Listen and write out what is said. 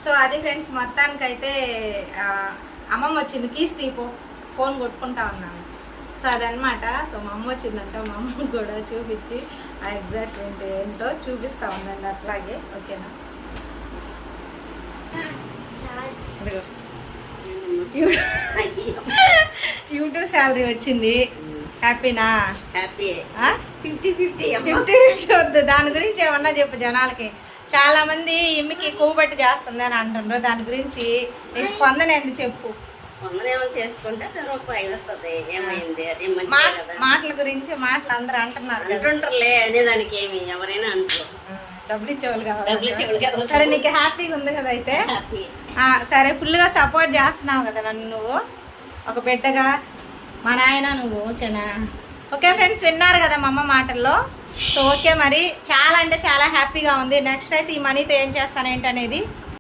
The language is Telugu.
సో అది ఫ్రెండ్స్, మొత్తానికైతే అమ్మమ్మ వచ్చింది, కీస్ తీపో ఫోన్ కొట్టుకుంటా ఉన్నాను. సో అదనమాట. సో మా అమ్మ వచ్చిందంట, మా అమ్మకి కూడా చూపించి ఆ ఎగ్జైట్మెంట్ ఏంటో చూపిస్తా ఉందండి. అట్లాగే ఓకేనా. యూట్యూబ్ శాలరీ వచ్చింది, హ్యాపీనా? హ్యాపీ. 50-50 వద్దు, దాని గురించి ఏమన్నా చెప్పు జనాలకి. చాలా మంది ఇమ్మికి కొవ్వుబట్టి చేస్తుంది అని అంటుండ్రు, దాని గురించి నీ స్పందన ఏంది చెప్పు. స్పందన ఏమైనా చేసుకుంటే రూపాయి వస్తుంది. ఏమైంది అది మాటల గురించి మాటలు అందరూ అంటున్నారు అంటుంటారులే, అనే దానికి ఏమి ఎవరైనా అంటారు. డబ్బులు ఇచ్చేవాళ్ళు కావాలి. సరే, నీకు హ్యాపీగా ఉంది కదా అయితే? హ్యాపీ. సరే, ఫుల్గా సపోర్ట్ చేస్తున్నావు కదా నన్ను నువ్వు ఒక బిడ్డగా, మా నాయన నువ్వు. ఓకేనా? ఓకే ఫ్రెండ్స్, విన్నారు కదా మా అమ్మ మాటల్లో. సో ఓకే, మరి చాలా అంటే చాలా హ్యాపీగా ఉంది. నెక్స్ట్ అయితే ఈ మనీతో ఏం చేస్తాను ఏంటనేది